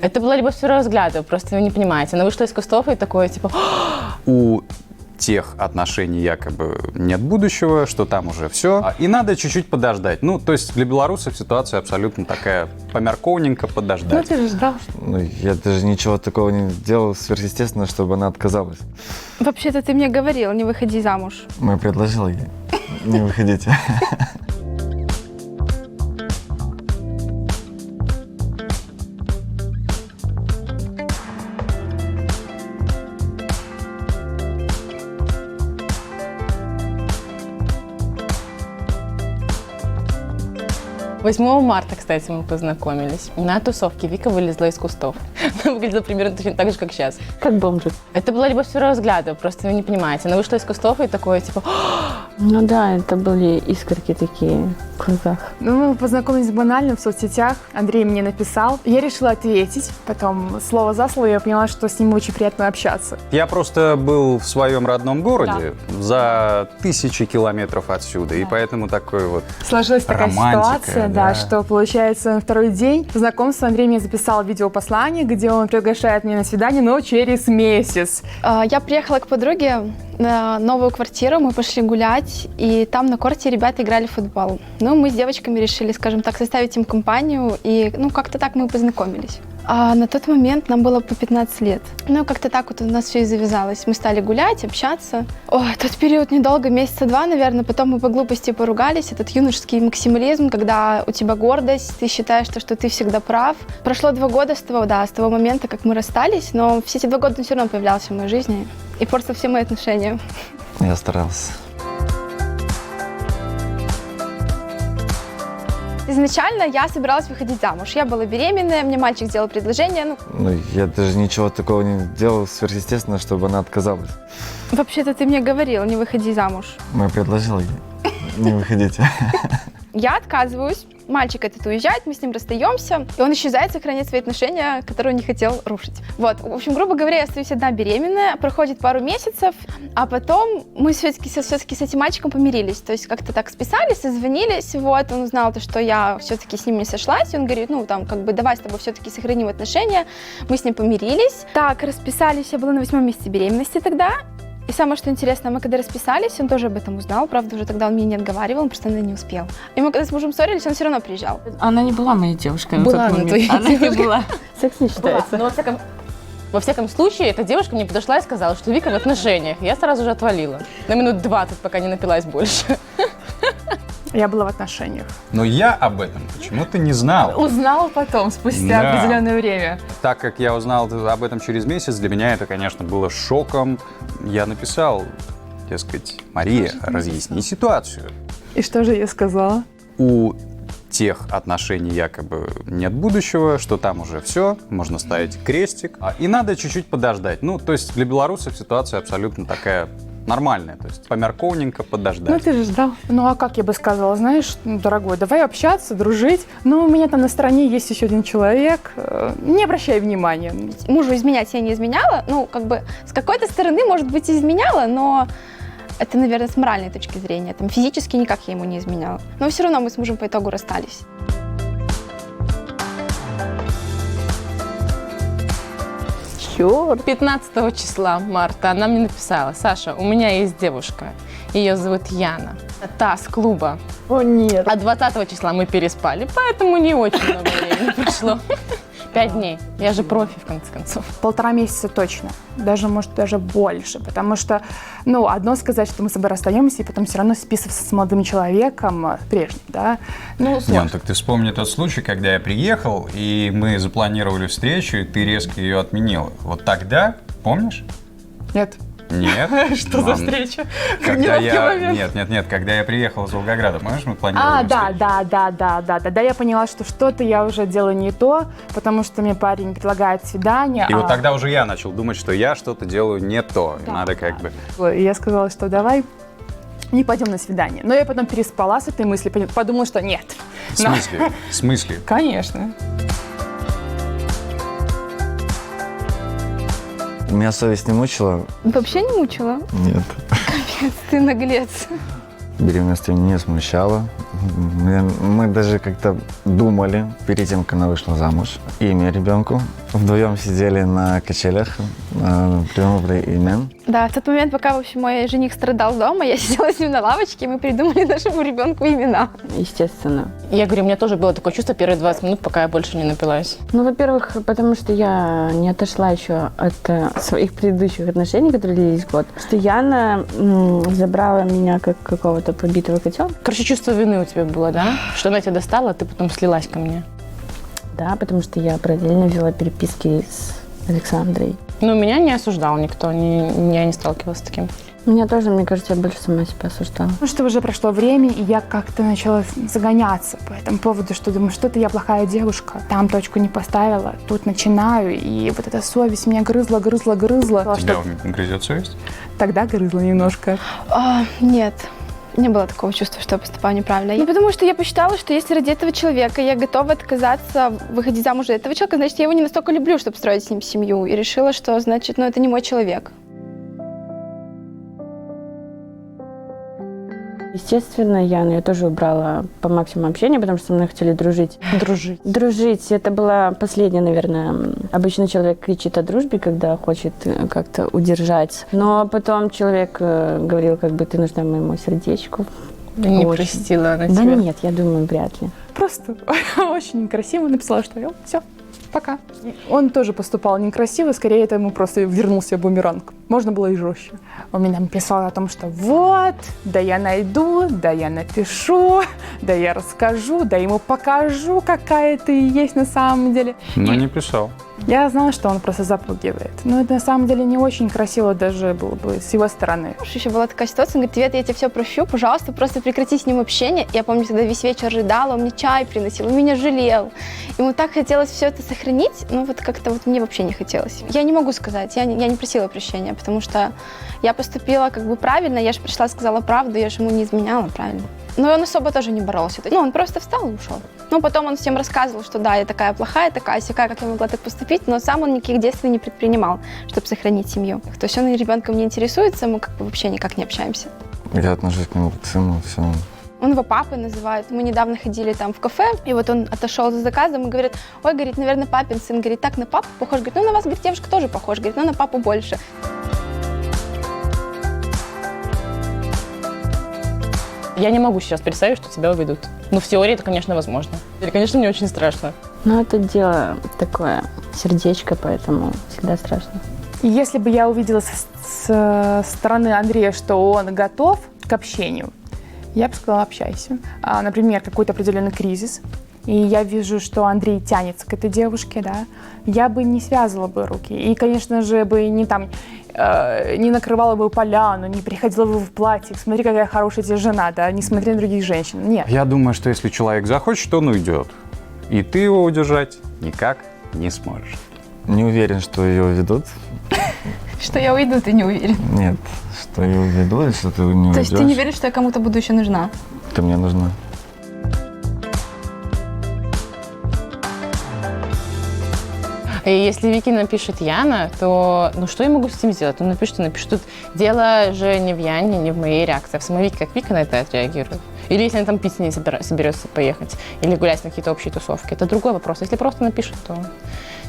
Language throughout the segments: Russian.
Это была любовь с первого взгляда, просто вы не понимаете. Она вышла из кустов и такое, типа... У тех отношений якобы нет будущего, что там уже все. И надо чуть-чуть подождать. Ну, то есть для белорусов ситуация абсолютно такая помярковненько подождать. Ну, ты же ждал. Ну, я даже ничего такого не делал сверхъестественно, чтобы она отказалась. Вообще-то ты мне говорил, не выходи замуж. Я предложил ей, не выходите. 8 марта, кстати, мы познакомились. На тусовке Вика вылезла из кустов. Она выглядела примерно точно так же, как сейчас. Как бомжик. Это была любовь с первого взгляда, просто вы не понимаете. Она вышла из кустов и такое, типа... Ну да, это были искорки такие в глазах. Ну, мы познакомились банально в соцсетях. Андрей мне написал. Я решила ответить. Потом слово за слово я поняла, что с ним очень приятно общаться. Я просто был в своем родном городе за 1000 километров отсюда, и поэтому такой вот Сложилась такая романтика, ситуация, да, что получается на второй день знакомства Андрей мне записал видеопослание, где он приглашает меня на свидание, но через месяц. Я приехала к подруге на новую квартиру, мы пошли гулять, и там на корте ребята играли в футбол. Ну, мы с девочками решили, скажем так, составить им компанию, и как-то так мы познакомились. А на тот момент нам было по 15 лет. Ну, как-то так вот у нас все и завязалось. Мы стали гулять, общаться. Ой, тот период недолго, месяца 2, наверное. Потом мы по глупости поругались. Этот юношеский максимализм, когда у тебя гордость, ты считаешь, что ты всегда прав. Прошло 2 года с того момента, как мы расстались, но все эти 2 года он все равно появлялся в моей жизни и портил все мои отношения. Я старался. Изначально я собиралась выходить замуж. Я была беременная, мне мальчик сделал предложение. Я даже ничего такого не делал сверхъестественно, чтобы она отказалась. Вообще-то ты мне говорил, не выходи замуж. Я предложил ей, не выходите. Я отказываюсь, мальчик этот уезжает, мы с ним расстаемся, и он исчезает, сохраняет свои отношения, которые он не хотел рушить. Вот, в общем, грубо говоря, я остаюсь одна беременная, проходит пару месяцев, а потом мы все-таки с этим мальчиком помирились, то есть как-то так списались, созвонились, вот, он узнал то, что я все-таки с ним не сошлась, и он говорит, давай с тобой все-таки сохраним отношения, мы с ним помирились. Так, расписались, я была на 8-м месяце беременности тогда. И самое, что интересно, мы когда расписались, он тоже об этом узнал. Правда, уже тогда он меня не отговаривал, он просто не успел. И мы когда с мужем ссорились, он все равно приезжал. Она не была моей девушкой на Была тот она момент. твоей Она не девушкой. была. Секс не считается. Но во всяком случае, эта девушка мне подошла и сказала, что Вика в отношениях. Я сразу же отвалила. На минут 20, пока не напилась больше. Я была в отношениях. Но я об этом почему-то не знал. Узнала потом, спустя Да. определенное время. Так как я узнал об этом через месяц, для меня это, конечно, было шоком. Я написал, дескать, Мария, разъясни ситуацию. И что же я сказала? У тех отношений якобы нет будущего, что там уже все, можно ставить крестик. И надо чуть-чуть подождать. Ну, то есть для белорусов ситуация абсолютно такая нормальная, то есть помярковненько подождать. Ну, ты же ждал. Ну, а как я бы сказала, знаешь, дорогой, давай общаться, дружить. Но у меня там на стороне есть еще один человек. Не обращай внимания. Мужу изменять я не изменяла, с какой-то стороны, может быть, изменяла, но это, наверное, с моральной точки зрения. Там физически никак я ему не изменяла. Но все равно мы с мужем по итогу расстались. Черт. 15 числа марта она мне написала: Саша, у меня есть девушка, ее зовут Яна. Та с клуба. О, нет. А 20 числа мы переспали, поэтому не очень много времени прошло. 5 дней. Я же профи, в конце концов. 1,5 месяца точно. Может, даже больше. Потому что, одно сказать, что мы с тобой расстаемся, и потом все равно списываться с молодым человеком прежним, да? Сложно. Так ты вспомни тот случай, когда я приехал, и мы запланировали встречу, и ты резко ее отменила. Вот тогда, помнишь? Нет. Нет. Что за встреча? Когда Неловкий момент. Нет, когда я приехал из Волгограда, помнишь, мы планировали встречу? Да. Я поняла, что что-то я уже делаю не то, потому что мне парень предлагает свидание. И вот тогда уже я начал думать, что я что-то делаю не то. И надо И я сказала, что давай не пойдем на свидание. Но я потом переспала с этой мыслью, подумала, что нет. В смысле? Конечно. Меня совесть не мучила? Вообще не мучила? Нет. Ты наглец. Беременность ее не смущала. Мы даже как-то думали, перед тем, как она вышла замуж, имя ребенку. Вдвоем сидели на качелях, придумали имен. Да, в тот момент, пока, в общем, мой жених страдал дома, я сидела с ним на лавочке, и мы придумали нашему ребенку имена. Естественно. Я говорю, у меня тоже было такое чувство первые 20 минут, пока я больше не напилась. Ну, во-первых, потому что я не отошла еще от своих предыдущих отношений, которые длились год. Что Яна забрала меня как какого-то побитого котенка. Короче, чувство вины у тебя было, да? Что она тебя достала, а ты потом слилась ко мне. Да, потому что я параллельно вела переписки с Александрой. Но меня не осуждал никто, я не сталкивалась с таким. Меня тоже, мне кажется, я больше сама себя осуждала. Ну что уже прошло время, и я как-то начала загоняться по этому поводу, что думаю, что-то я плохая девушка. Там точку не поставила, тут начинаю, и вот эта совесть меня грызла. Тебя грызет совесть? Тогда грызла немножко. Нет. Не было такого чувства, что я поступаю неправильно. Ну, потому что я посчитала, что если ради этого человека я готова отказаться выходить замуж за этого человека, значит, я его не настолько люблю, чтобы строить с ним семью. И решила, что, значит, это не мой человек. Естественно, я тоже убрала по максимуму общения, потому что со мной хотели дружить. Дружить. Это была последняя, наверное. Обычно человек кричит о дружбе, когда хочет как-то удержать. Но потом человек говорил, как бы, ты нужна моему сердечку. Не Очень. простила она Да тебя. нет, я думаю, вряд ли. Просто очень некрасиво написала, что все, пока. Он тоже поступал некрасиво, скорее это ему просто вернулся бумеранг. Можно было и жестче. Он мне написал о том, что вот, да я найду, да я напишу, да я расскажу, да ему покажу, какая ты есть на самом деле. Но не писал. Я знала, что он просто запугивает. Но это на самом деле не очень красиво даже было бы с его стороны. Еще была такая ситуация, он говорит, Света, я тебе все прощу, пожалуйста, просто прекрати с ним общение. Я помню, тогда весь вечер рыдала, он мне чай приносил, он меня жалел. Ему так хотелось все это сохранить, но вот как-то вот мне вообще не хотелось. Я не могу сказать, я не просила прощения, потому что я поступила как бы правильно, я же пришла, сказала правду, я же ему не изменяла, правильно. Но он особо тоже не боролся. Ну, он просто встал и ушел. Ну, потом он всем рассказывал, что да, я такая плохая, такая сякая, как я могла так поступить, но сам он никаких действий не предпринимал, чтобы сохранить семью. То есть он ребенком не интересуется, мы как бы вообще никак не общаемся. Я отношусь к нему как к сыну, все. Он его папой называет. Мы недавно ходили там в кафе, и вот он отошел за заказом и говорит, ой, говорит, наверное, папин сын, говорит, так на папу похож, говорит, ну, на вас, говорит, девушка тоже похож, говорит, но на папу больше. Я не могу сейчас представить, что тебя уведут. Но в теории это, конечно, возможно. Или, конечно, мне очень страшно. Но это дело такое, сердечко, поэтому всегда страшно. И если бы я увидела со стороны Андрея, что он готов к общению, я бы сказала, общайся. Например, какой-то определенный кризис, и я вижу, что Андрей тянется к этой девушке, да, я бы не связывала бы руки. И, конечно же, бы не накрывала бы поляну, не приходила бы в платье, смотри, какая хорошая тебе жена, да, не смотри на других женщин. Нет. Я думаю, что если человек захочет, он уйдет. И ты его удержать никак не сможешь. Не уверен, что ее ведут. Что я уйду, ты не уверен. Нет, что ее уведу, и что ты не То уйдешь. есть ты не веришь, что я кому-то буду еще нужна? Ты мне нужна. И если Вики напишет Яна, то что я могу с этим сделать? Он напишет. Тут дело же не в Яне, не в моей реакции, а в самой Вике, как Вика на это отреагирует. Или если она там пить с ней соберется поехать, или гулять на какие-то общие тусовки. Это другой вопрос. Если просто напишет, то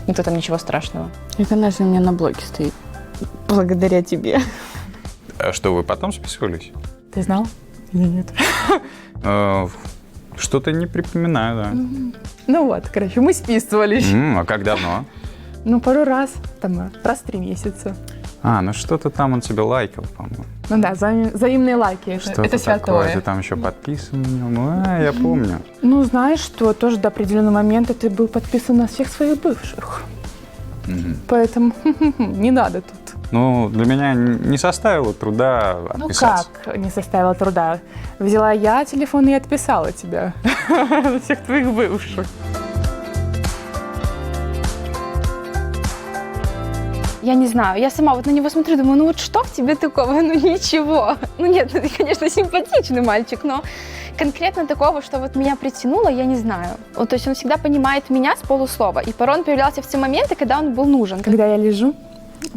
никто там ничего страшного. И, конечно, у меня на блоке стоит. Благодаря тебе. А что, вы потом списывались? Ты знал или нет? Что-то не припоминаю, да. Ну вот, короче, мы списывались. А как давно? Ну, пару раз, там, раз в 3 месяца. Ну что-то там он тебе лайкал, по-моему. Ну да, взаимные лайки, Что-то это такое. Ты святое. там еще подписан на него. Я помню. Ну, знаешь, что тоже до определенного момента ты был подписан на всех своих бывших. Поэтому не надо тут. Ну, для меня не составило труда Ну отписаться. как не составило труда? Взяла я телефон и отписала тебя. Всех твоих бывших. Я не знаю, я сама вот на него смотрю, думаю, ну вот что в тебе такого? Ну ничего. Ну нет, ты, конечно, симпатичный мальчик, но конкретно такого, что вот меня притянуло, я не знаю. Вот, то есть он всегда понимает меня с полуслова, и порой он появлялся в те моменты, когда он был нужен. Когда я лежу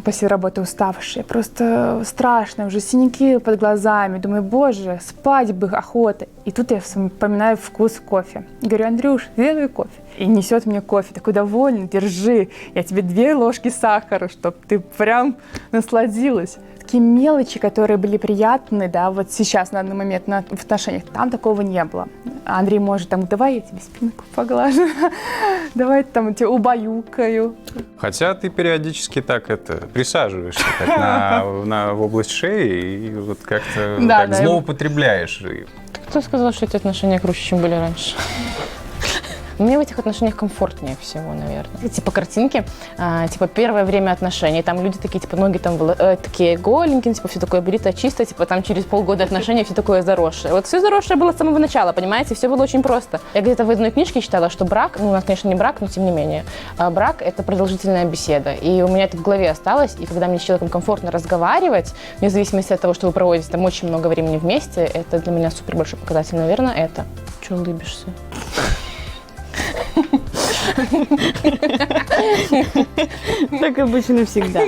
после работы уставшие, просто страшно, уже синяки под глазами. Думаю, боже, спать бы охота. И тут я вспоминаю вкус кофе. Говорю, Андрюш, сделай кофе. И несет мне кофе, такой довольный, держи, я тебе 2 ложки сахара, чтобы ты прям насладилась. Такие мелочи, которые были приятны, да, вот сейчас, на данный момент, в отношениях, там такого не было. А Андрей может там, давай я тебе спинку поглажу, давай там тебя убаюкаю. Хотя ты периодически так присаживаешься так в область шеи и вот как-то Да, так да. злоупотребляешь. Кто сказал, что эти отношения круче, чем были раньше? Мне в этих отношениях комфортнее всего, наверное. Типа картинки, типа первое время отношений, там люди такие, типа ноги там такие голенькие, типа все такое брито, чисто, типа там через полгода отношений все такое заросшее. Вот все заросшее было с самого начала, понимаете, все было очень просто. Я где-то в одной книжке читала, что брак, ну у нас, конечно, не брак, но тем не менее, брак — это продолжительная беседа. И у меня это в голове осталось, и когда мне с человеком комфортно разговаривать, вне зависимости от того, что вы проводите там очень много времени вместе, это для меня супер большой показатель, наверное, это. Чего улыбишься? Так обычно всегда.